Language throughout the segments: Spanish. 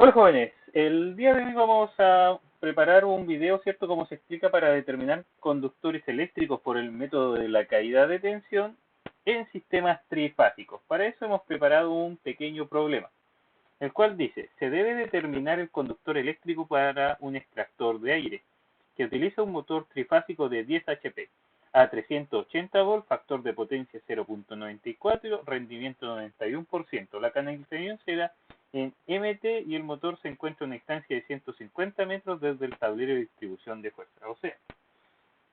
Hola jóvenes, el día de hoy vamos a preparar un video, ¿cierto? Como se explica para determinar conductores eléctricos por el método de la caída de tensión en sistemas trifásicos. Para eso hemos preparado un pequeño problema, el cual dice, se debe determinar el conductor eléctrico para un extractor de aire, que utiliza un motor trifásico de 10 HP a 380 volts, factor de potencia 0.94, rendimiento 91%. La canalización será en MT y el motor se encuentra a una distancia de 150 metros desde el tablero de distribución de fuerza. O sea,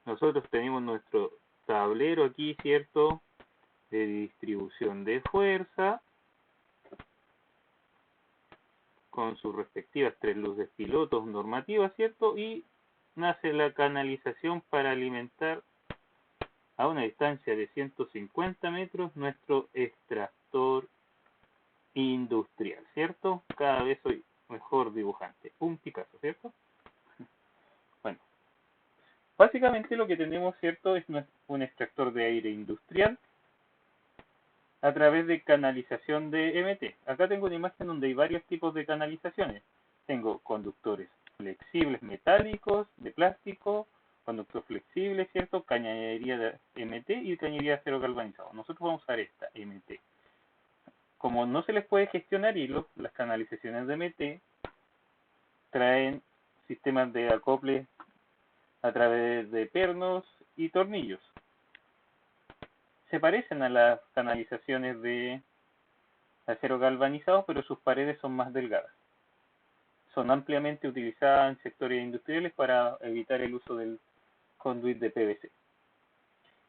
nosotros tenemos nuestro tablero aquí, ¿cierto? De distribución de fuerza, con sus respectivas 3 luces pilotos normativas, ¿cierto? Y nace la canalización para alimentar a una distancia de 150 metros nuestro extractor industrial, ¿cierto? Cada vez soy mejor dibujante. Un Picasso, ¿cierto? Bueno, básicamente lo que tenemos, ¿cierto? Es un extractor de aire industrial a través de canalización de MT. Acá tengo una imagen donde hay varios tipos de canalizaciones. Tengo conductores flexibles metálicos, de plástico, conductor flexible, ¿cierto? Cañería de MT y cañería de acero galvanizado. Nosotros vamos a usar esta MT. Como no se les puede gestionar hilos, las canalizaciones de MT traen sistemas de acople a través de pernos y tornillos. Se parecen a las canalizaciones de acero galvanizado, pero sus paredes son más delgadas. Son ampliamente utilizadas en sectores industriales para evitar el uso del conduit de PVC.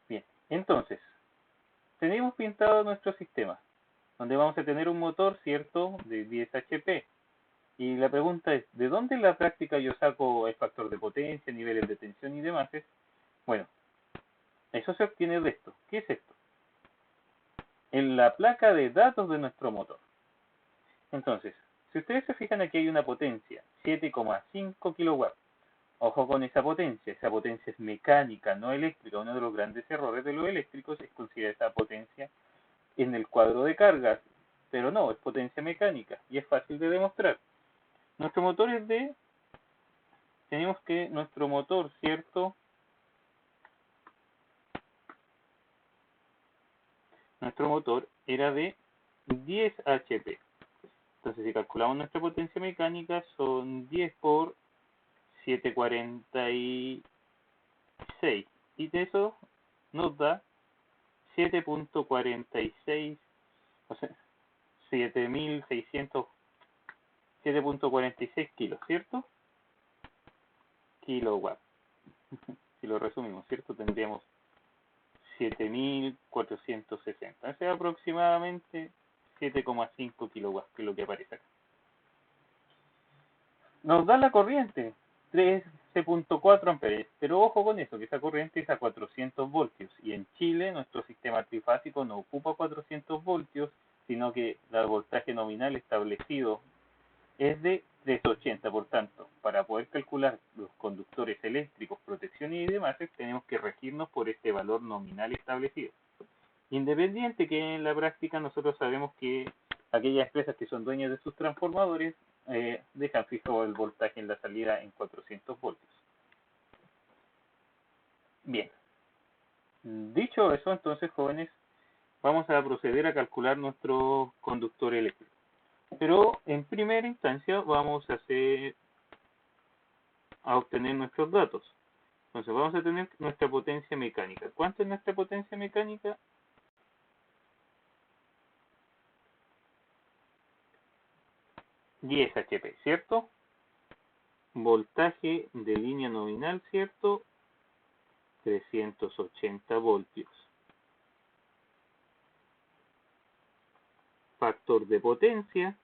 Bien, entonces, tenemos pintado nuestro sistema, donde vamos a tener un motor, ¿cierto?, de 10 HP. Y la pregunta es, ¿de dónde en la práctica yo saco el factor de potencia, niveles de tensión y demás? Bueno, eso se obtiene de esto. ¿Qué es esto? En la placa de datos de nuestro motor. Entonces, si ustedes se fijan, aquí hay una potencia, 7,5 kilowatts. Ojo con esa potencia es mecánica, no eléctrica. Uno de los grandes errores de los eléctricos es considerar esa potencia en el cuadro de cargas, pero no, es potencia mecánica y es fácil de demostrar. Nuestro motor es de, tenemos que nuestro motor, ¿cierto? Nuestro motor era de 10 HP. Entonces, si calculamos nuestra potencia mecánica, son 10 por 746. Y de eso nos da 7.46, o sea, 7.600, 7.46 kilos, ¿cierto? Kilowatt. Si lo resumimos, ¿cierto? Tendríamos 7.460. O sea, aproximadamente 7,5 kilowatts, que es lo que aparece acá. Nos da la corriente, 13.4 amperes, pero ojo con eso, que esa corriente es a 400 voltios, y en Chile nuestro sistema trifásico no ocupa 400 voltios, sino que el voltaje nominal establecido es de 380. Por tanto, para poder calcular los conductores eléctricos, protección y demás, tenemos que regirnos por este valor nominal establecido. Independiente que en la práctica nosotros sabemos que aquellas empresas que son dueñas de sus transformadores dejan fijo el voltaje en la salida en 400 voltios. Bien, dicho eso, entonces, jóvenes, vamos a proceder a calcular nuestro conductor eléctrico. Pero en primera instancia vamos a obtener nuestros datos. Entonces vamos a tener nuestra potencia mecánica. ¿Cuánto es nuestra potencia mecánica? 10 HP, ¿cierto? Voltaje de línea nominal, ¿cierto? 380 voltios. Factor de potencia,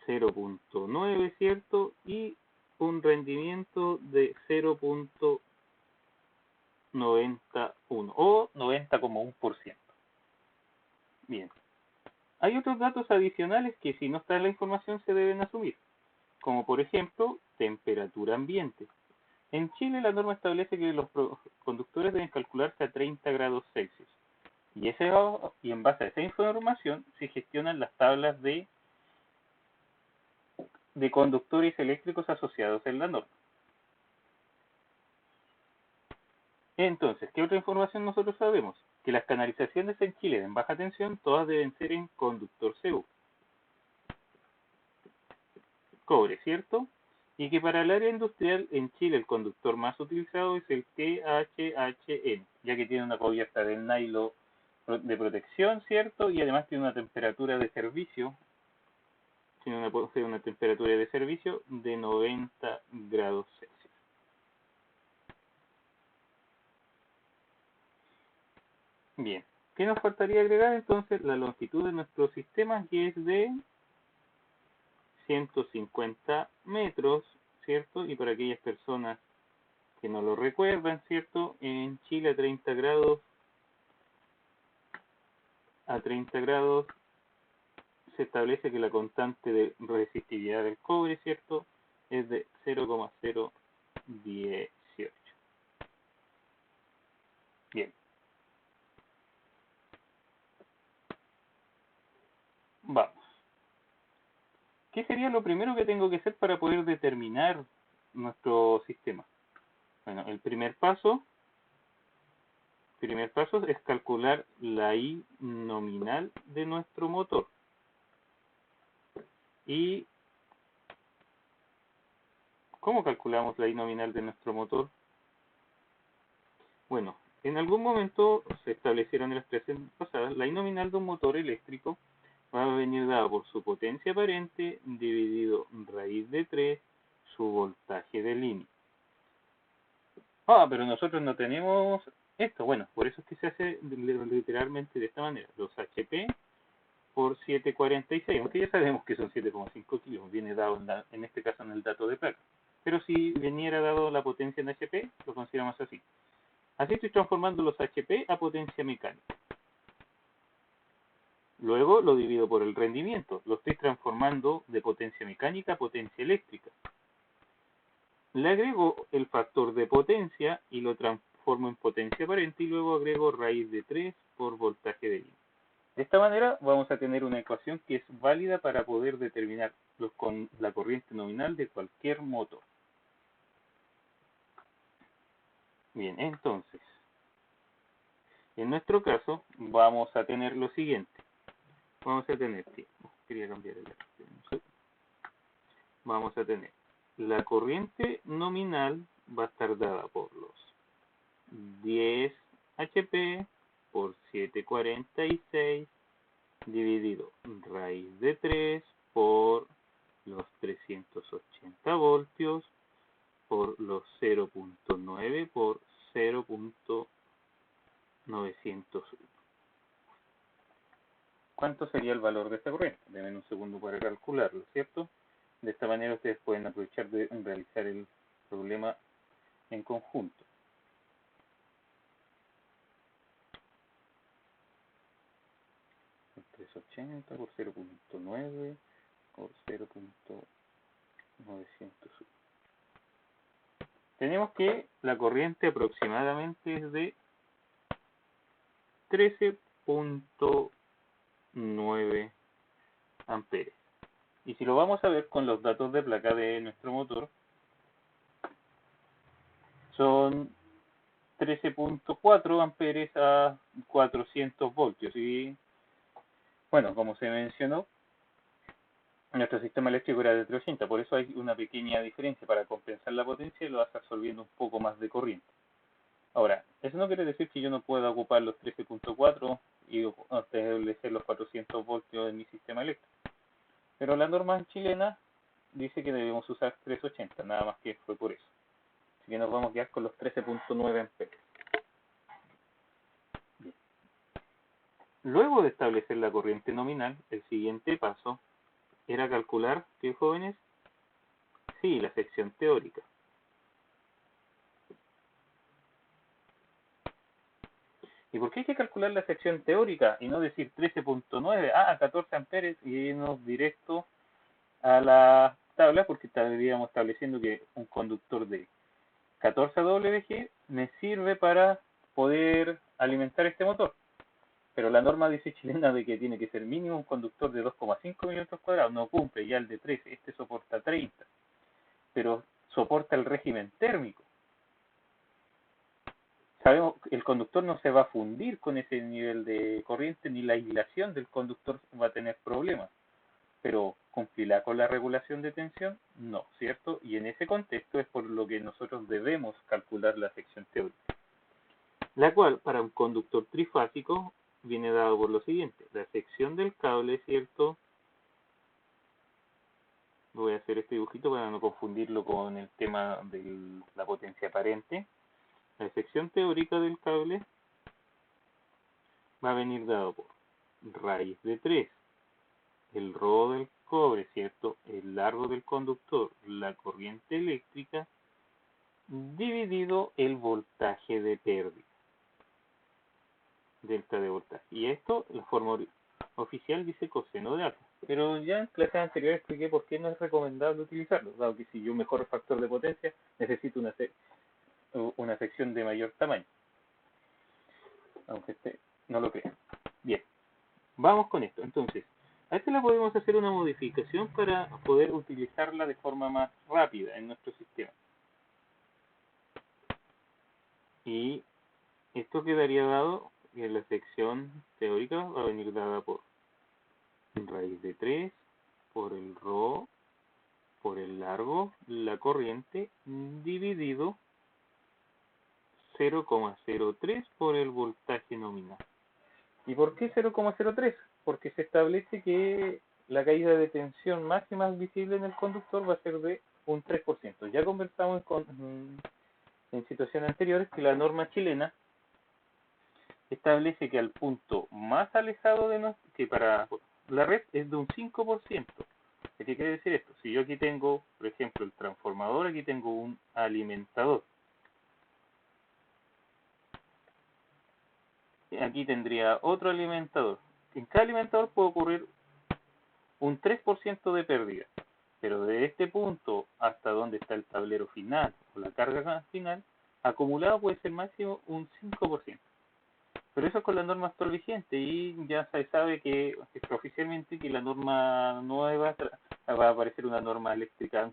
0.9, ¿cierto? Y un rendimiento de 0.91 o 90,1%. Bien. Hay otros datos adicionales que si no está en la información se deben asumir, como por ejemplo, temperatura ambiente. En Chile la norma establece que los conductores deben calcularse a 30 grados Celsius. Y en base a esa información se gestionan las tablas de de conductores eléctricos asociados en la norma. Entonces, ¿qué otra información nosotros sabemos? Que las canalizaciones en Chile en baja tensión todas deben ser en conductor CU, cobre, ¿cierto? Y que para el área industrial en Chile el conductor más utilizado es el THHN, ya que tiene una cubierta del nylon de protección, ¿cierto? Y además tiene una temperatura de servicio, temperatura de servicio de 90 grados Celsius. Bien, ¿qué nos faltaría agregar entonces? La longitud de nuestro sistema, que es de 150 metros, ¿cierto? Y para aquellas personas que no lo recuerdan, ¿cierto? En Chile a 30 grados se establece que la constante de resistividad del cobre, ¿cierto? Es de 0,018. Bien. Vamos. ¿Qué sería lo primero que tengo que hacer para poder determinar nuestro sistema? Bueno, el primer paso es calcular la I nominal de nuestro motor. ¿Y cómo calculamos la I nominal de nuestro motor? Bueno, en algún momento se establecieron en las clases pasadas, la I nominal de un motor eléctrico va a venir dado por su potencia aparente dividido raíz de 3 su voltaje de línea. Pero nosotros no tenemos esto. Bueno, por eso es que se hace literalmente de esta manera. Los HP por 746, aunque ya sabemos que son 7,5 kilos, viene dado en este caso en el dato de placa. Pero si viniera dado la potencia en HP, lo consideramos así. Así estoy transformando los HP a potencia mecánica. Luego lo divido por el rendimiento. Lo estoy transformando de potencia mecánica a potencia eléctrica. Le agrego el factor de potencia y lo transformo en potencia aparente y luego agrego raíz de 3 por voltaje de línea. De esta manera vamos a tener una ecuación que es válida para poder determinar la corriente nominal de cualquier motor. Bien, entonces, en nuestro caso vamos a tener lo siguiente. Vamos a tener que, quería cambiar el vamos a tener la corriente nominal va a estar dada por los 10 HP por 746 dividido raíz de 3 por los 380 voltios por los 0.9 por 0.901. ¿Cuánto sería el valor de esta corriente? Denme un segundo para calcularlo, ¿cierto? De esta manera ustedes pueden aprovechar de realizar el problema en conjunto. Por 380 por 0.9 por 0.901. Tenemos que la corriente aproximadamente es de 13.9 amperes. Y si lo vamos a ver con los datos de placa de nuestro motor, son 13.4 amperes a 400 voltios. Y bueno, como se mencionó, nuestro sistema eléctrico era de 380, por eso hay una pequeña diferencia. Para compensar la potencia lo vas absorbiendo un poco más de corriente. Ahora, eso no quiere decir que yo no pueda ocupar los 13.4 y establecer los 400 voltios en mi sistema eléctrico. Pero la norma chilena dice que debemos usar 380, nada más que fue por eso. Así que nos vamos a quedar con los 13.9 amperes. Bien. Luego de establecer la corriente nominal, el siguiente paso era calcular, ¿qué, jóvenes? Sí, la sección teórica. ¿Y por qué hay que calcular la sección teórica y no decir 13.9, 14 amperes y irnos directo a la tabla? Porque estaríamos estableciendo que un conductor de 14 WG me sirve para poder alimentar este motor. Pero la norma dice chilena de que tiene que ser mínimo un conductor de 2,5 milímetros cuadrados, no cumple, ya el de 3, este soporta 30, pero soporta el régimen térmico. Sabemos que el conductor no se va a fundir con ese nivel de corriente, ni la aislación del conductor va a tener problemas, pero ¿cumplirá con la regulación de tensión? No, ¿cierto? Y en ese contexto es por lo que nosotros debemos calcular la sección teórica, la cual para un conductor trifásico viene dado por lo siguiente: la sección del cable, ¿cierto? Voy a hacer este dibujito para no confundirlo con el tema de la potencia aparente. La sección teórica del cable va a venir dado por raíz de 3, el rodo del cobre, ¿cierto? El largo del conductor, la corriente eléctrica, dividido el voltaje de pérdida, delta de voltaje. Y esto, la forma oficial dice coseno de alfa. Pero ya en clases anteriores expliqué por qué no es recomendable utilizarlo, dado que si yo mejoro el factor de potencia, necesito una sección de mayor tamaño, aunque no lo crea. Bien, vamos con esto. Entonces, a esta le podemos hacer una modificación para poder utilizarla de forma más rápida en nuestro sistema. Y esto quedaría dado que la sección teórica va a venir dada por raíz de 3, por el ρ, por el largo, la corriente, dividido 0,03 por el voltaje nominal. ¿Y por qué 0,03? Porque se establece que la caída de tensión máxima visible en el conductor va a ser de un 3%. Ya conversamos en situaciones anteriores que la norma chilena establece que al punto más alejado de que para la red es de un 5%. ¿Qué quiere decir esto? Si yo aquí tengo, por ejemplo, el transformador, aquí tengo un alimentador. Aquí tendría otro alimentador. En cada alimentador puede ocurrir un 3% de pérdida, pero de este punto hasta donde está el tablero final o la carga final, acumulado puede ser máximo un 5%. Pero eso es con la norma actual vigente, y ya se sabe que oficialmente que la norma nueva va a aparecer una norma eléctrica,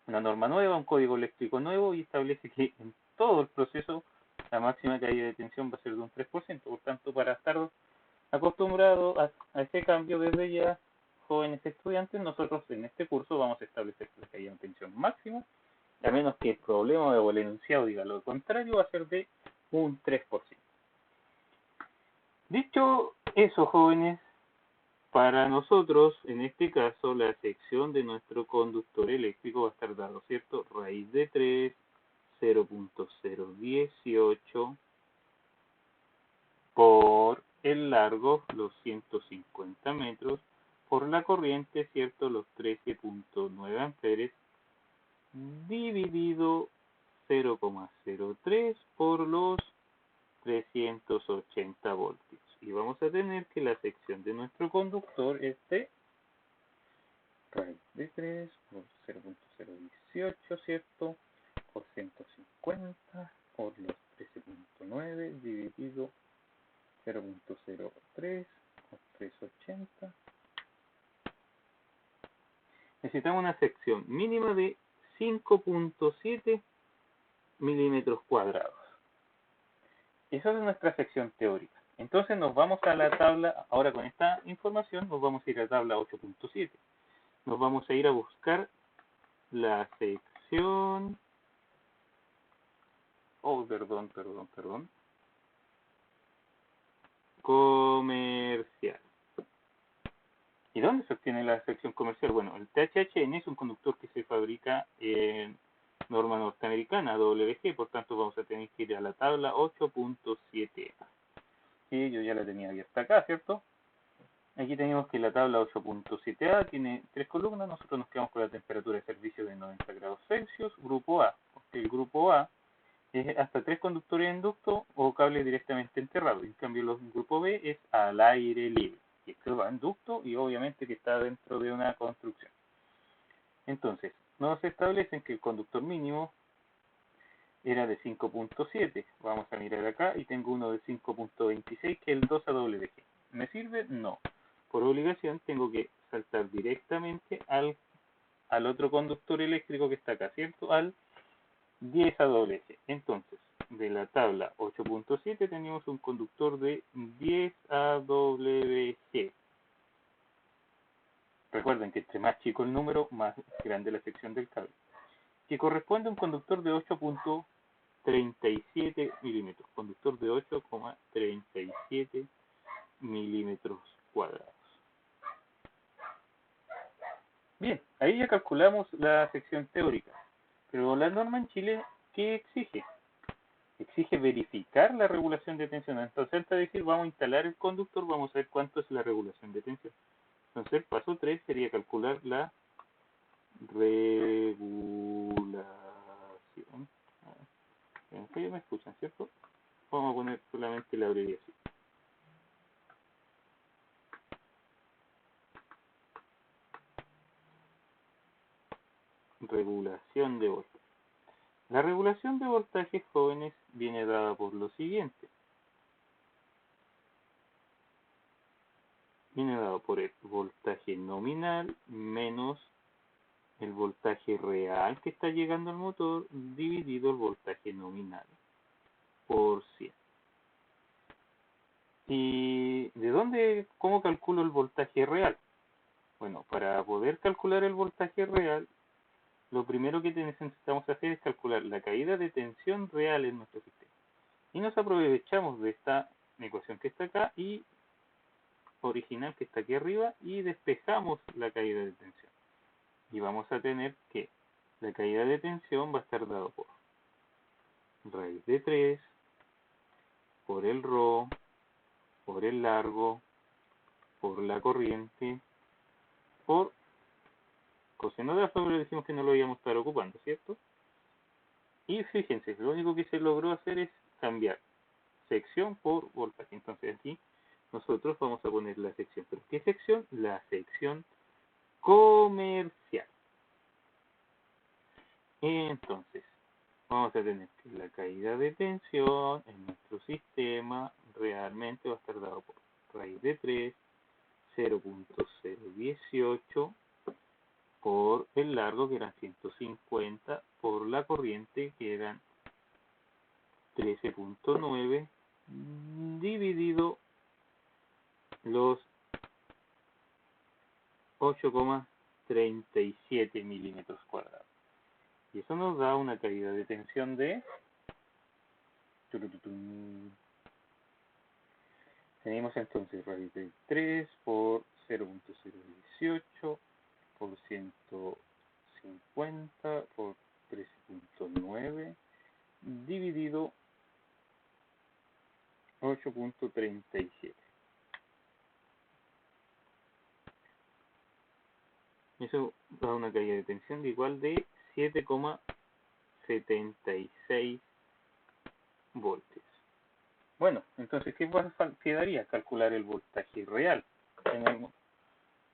una norma nueva, un código eléctrico nuevo, y establece que en todo el proceso la máxima caída de tensión va a ser de un 3%. Por tanto, para estar acostumbrados a ese cambio desde ya, jóvenes estudiantes, nosotros en este curso vamos a establecer la caída de tensión máxima, a menos que el problema o el enunciado diga lo contrario, va a ser de un 3%. Dicho eso, jóvenes, para nosotros, en este caso, la sección de nuestro conductor eléctrico va a estar dado, ¿cierto? Raíz de 3, 0.018 por el largo, los 150 metros, por la corriente, ¿cierto? Los 13.9 amperes, dividido 0,03 por los 380 voltios. Y vamos a tener que la sección de nuestro conductor es de raíz de 3 por 0.018, ¿cierto? Por 150 por los 13.9 dividido 0.03 por 380. Necesitamos una sección mínima de 5.7 milímetros cuadrados. Esa es nuestra sección teórica. Entonces nos vamos a la tabla, ahora con esta información nos vamos a ir a la tabla 8.7. Nos vamos a ir a buscar la sección... perdón. Comercial. ¿Y dónde se obtiene la sección comercial? Bueno, el THHN es un conductor que se fabrica en norma norteamericana, WG, por tanto vamos a tener que ir a la tabla 8.7. Sí, yo ya la tenía abierta acá, ¿cierto? Aquí tenemos que la tabla 8.7a tiene 3 columnas, nosotros nos quedamos con la temperatura de servicio de 90 grados Celsius, grupo A, porque el grupo A es hasta 3 conductores de inducto o cable directamente enterrado. En cambio, el grupo B es al aire libre, que esto va en ducto y obviamente que está dentro de una construcción. Entonces, nos establecen que el conductor mínimo era de 5.7. Vamos a mirar acá y tengo uno de 5.26 que es el 2 AWG. ¿Me sirve? No. Por obligación tengo que saltar directamente al otro conductor eléctrico que está acá, ¿cierto? Al 10 AWG. Entonces, de la tabla 8.7 tenemos un conductor de 10 AWG. Recuerden que entre más chico el número, más grande la sección del cable. Que corresponde a un conductor de 8.37 milímetros. Conductor de 8,37 milímetros cuadrados. Bien, ahí ya calculamos la sección teórica. Pero la norma en Chile, ¿qué exige? Exige verificar la regulación de tensión. Entonces, antes de decir vamos a instalar el conductor, vamos a ver cuánto es la regulación de tensión. Entonces, el paso 3 sería calcular la regulación. Ustedes me escuchan, ¿cierto? Vamos a poner solamente la abreviación. Regulación de voltaje. La regulación de voltajes, jóvenes, viene dada por lo siguiente. Viene dado por el voltaje nominal menos el voltaje real que está llegando al motor dividido el voltaje nominal por 100. ¿Y de dónde, cómo calculo el voltaje real? Bueno, para poder calcular el voltaje real, lo primero que necesitamos hacer es calcular la caída de tensión real en nuestro sistema. Y nos aprovechamos de esta ecuación que está acá y original que está aquí arriba y despejamos la caída de tensión. Y vamos a tener que la caída de tensión va a estar dado por raíz de 3, por el ρ, por el largo, por la corriente, por coseno de alfa, pero decimos que no lo íbamos a estar ocupando, ¿cierto? Y fíjense, lo único que se logró hacer es cambiar sección por voltaje. Entonces aquí nosotros vamos a poner la sección. ¿Pero qué sección? La sección comercial. Entonces, vamos a tener que la caída de tensión en nuestro sistema realmente va a estar dado por raíz de 3, 0.018, por el largo que eran 150, por la corriente que eran 13.9, dividido los 8,37 milímetros cuadrados. Y eso nos da una caída de tensión de... Tenemos entonces raíz de 3 por 0.018 por 150 por 13.9 dividido 8.37. Eso da una caída de tensión de igual de 7,76 voltios. Bueno, entonces, ¿qué quedaría? Calcular el voltaje real en el motor.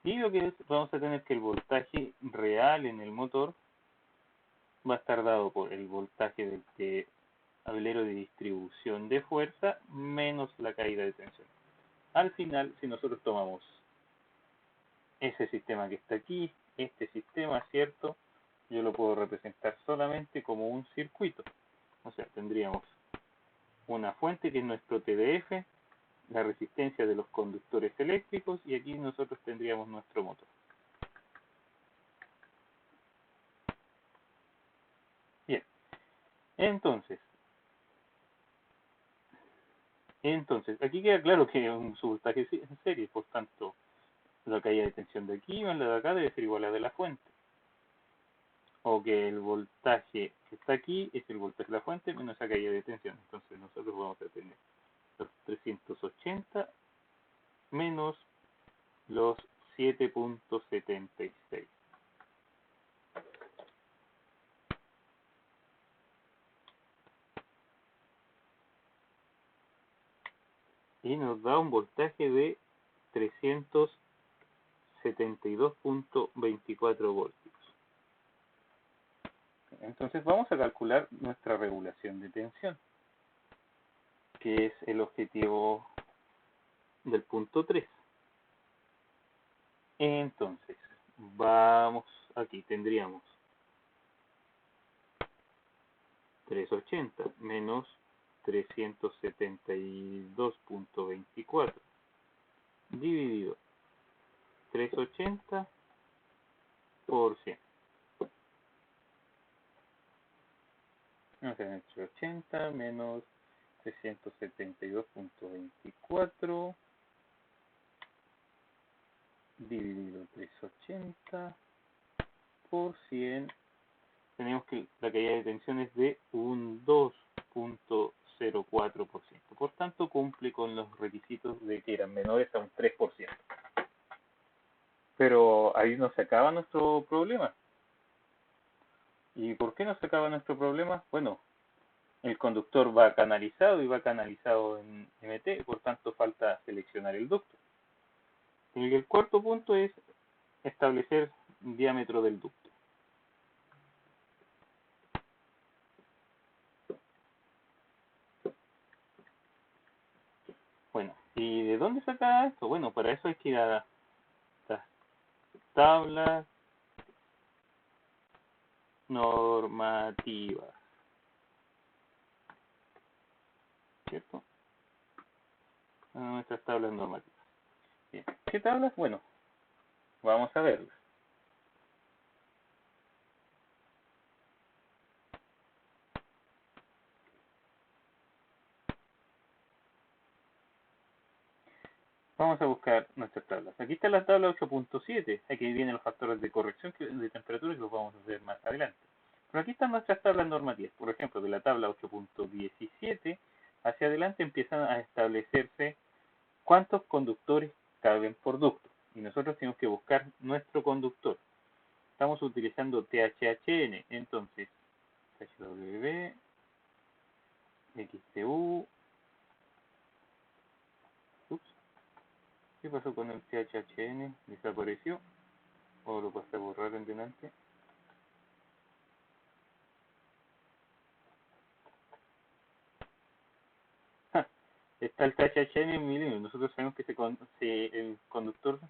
Y lo que es, vamos a tener que el voltaje real en el motor va a estar dado por el voltaje del tablero de distribución de fuerza menos la caída de tensión. Al final, si nosotros tomamos ese sistema que está aquí, este sistema, ¿cierto? Yo lo puedo representar solamente como un circuito. O sea, tendríamos una fuente que es nuestro TDF, la resistencia de los conductores eléctricos y aquí nosotros tendríamos nuestro motor. Bien, entonces aquí queda claro que es un voltaje en serie, por tanto, la caída de tensión de aquí más la de acá debe ser igual a la de la fuente. O que el voltaje que está aquí es el voltaje de la fuente menos la caída de tensión. Entonces nosotros vamos a tener los 380 menos los 7.76. Y nos da un voltaje de 372.24 voltios. Entonces vamos a calcular nuestra regulación de tensión, que es el objetivo del punto 3. Entonces, vamos aquí, tendríamos 380 menos 372.24 dividido 380 por 100. Entonces, 380 menos 372.24 dividido 380 por 100. Tenemos que la caída de tensión es de un 2.04%. Por tanto, cumple con los requisitos de que eran menores a un 3%. Pero ahí no se acaba nuestro problema. ¿Y por qué no se acaba nuestro problema? Bueno, el conductor va canalizado y va canalizado en MT, por tanto falta seleccionar el ducto. Y el cuarto punto es establecer diámetro del ducto. Bueno, ¿y de dónde saca esto? Bueno, para eso hay que ir a las tablas normativas, ¿cierto? A nuestras tablas normativas. Bien. ¿Qué tablas? Bueno, vamos a verlas. Vamos a buscar nuestras tablas. Aquí está la tabla 8.7. Aquí vienen los factores de corrección de temperatura que los vamos a hacer más adelante. Pero aquí están nuestras tablas normativas. Por ejemplo, de la tabla 8.17 hacia adelante empiezan a establecerse cuántos conductores caben por ducto. Y nosotros tenemos que buscar nuestro conductor. Estamos utilizando THHN. Entonces, HW, XTU. Ups. ¿Qué pasó con el THHN? ¿Desapareció? ¿O lo pasé a borrar en delante? Está el THHN en milímetros. Nosotros sabemos que el conductor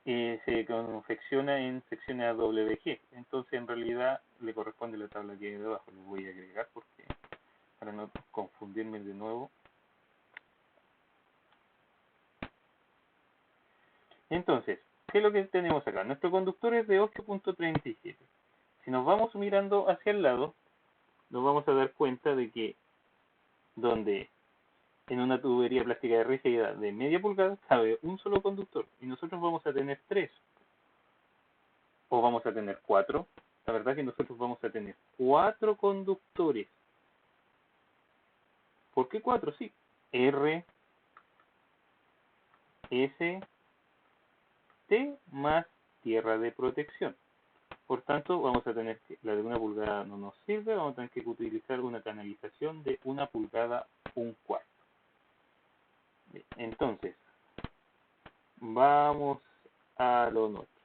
se confecciona en secciones AWG. Entonces, en realidad, le corresponde la tabla que hay debajo. Lo voy a agregar porque para no confundirme de nuevo. Entonces, ¿qué es lo que tenemos acá? Nuestro conductor es de 8.37. Si nos vamos mirando hacia el lado, nos vamos a dar cuenta de que donde en una tubería plástica de rígida de media pulgada cabe un solo conductor y nosotros vamos a tener 3 o vamos a tener 4. La verdad que nosotros vamos a tener 4 conductores. ¿Por qué 4? Sí. R, S, T más tierra de protección. Por tanto, vamos a tener que, la de 1 pulgada no nos sirve, vamos a tener que utilizar una canalización de 1 pulgada 1/4. Entonces, vamos a lo nuestro.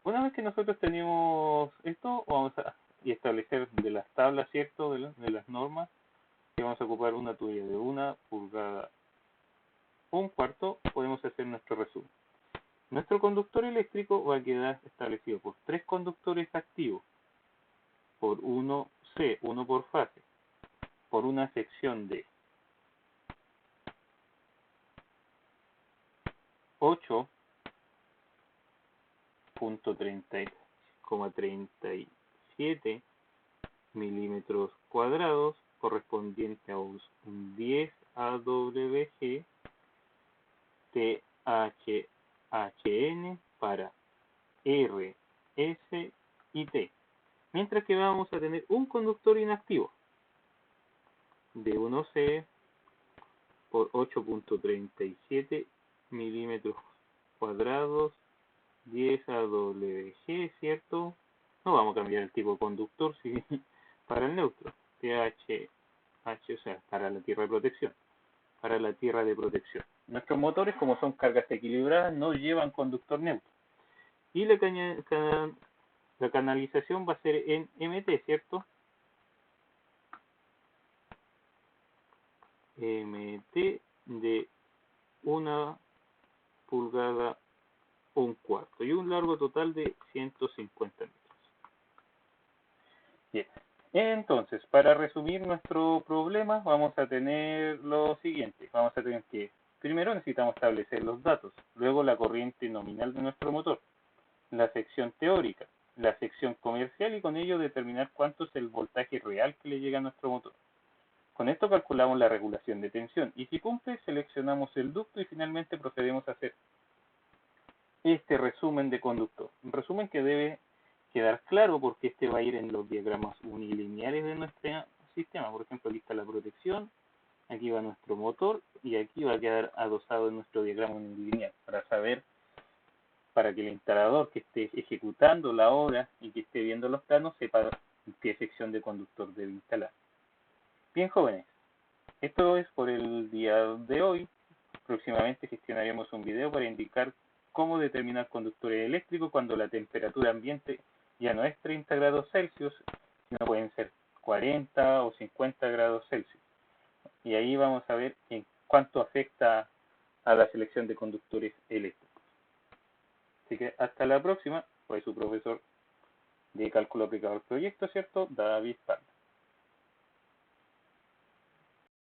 Una vez que nosotros tenemos esto, vamos a establecer de las tablas, ¿cierto? De las normas, que vamos a ocupar una tubería de 1 pulgada 1/4, podemos hacer nuestro resumen. Nuestro conductor eléctrico va a quedar establecido por 3 conductores activos, por 1C, 1 por fase, por una sección de 8.37 milímetros cuadrados, correspondiente a un 10 AWG THHN para R, S y T. Mientras que vamos a tener un conductor inactivo de 1C por 8.37 milímetros cuadrados, 10 AWG, ¿cierto? No vamos a cambiar el tipo de conductor para el neutro, THH, o sea, para la tierra de protección. Para la tierra de protección. Nuestros motores, como son cargas equilibradas, no llevan conductor neutro. Y la La canalización va a ser en MT, ¿cierto? MT de 1,25 pulgadas y un largo total de 150 metros. Bien. Entonces, para resumir nuestro problema, vamos a tener lo siguiente. Vamos a tener que, primero necesitamos establecer los datos, luego la corriente nominal de nuestro motor, la sección teórica, la sección comercial y con ello determinar cuánto es el voltaje real que le llega a nuestro motor. Con esto calculamos la regulación de tensión y si cumple seleccionamos el ducto y finalmente procedemos a hacer este resumen de conductor. Un resumen que debe quedar claro porque este va a ir en los diagramas unilineales de nuestro sistema. Por ejemplo, aquí está la protección, aquí va nuestro motor y aquí va a quedar adosado en nuestro diagrama unilineal para saber, para que el instalador que esté ejecutando la obra y que esté viendo los planos sepa qué sección de conductor debe instalar. Bien, jóvenes, esto es por el día de hoy. Próximamente gestionaremos un video para indicar cómo determinar conductores eléctricos cuando la temperatura ambiente ya no es 30 grados Celsius, sino pueden ser 40 o 50 grados Celsius. Y ahí vamos a ver en cuánto afecta a la selección de conductores eléctricos. Así que hasta la próxima. Fue su profesor de cálculo aplicado al proyecto, ¿cierto? David Parra.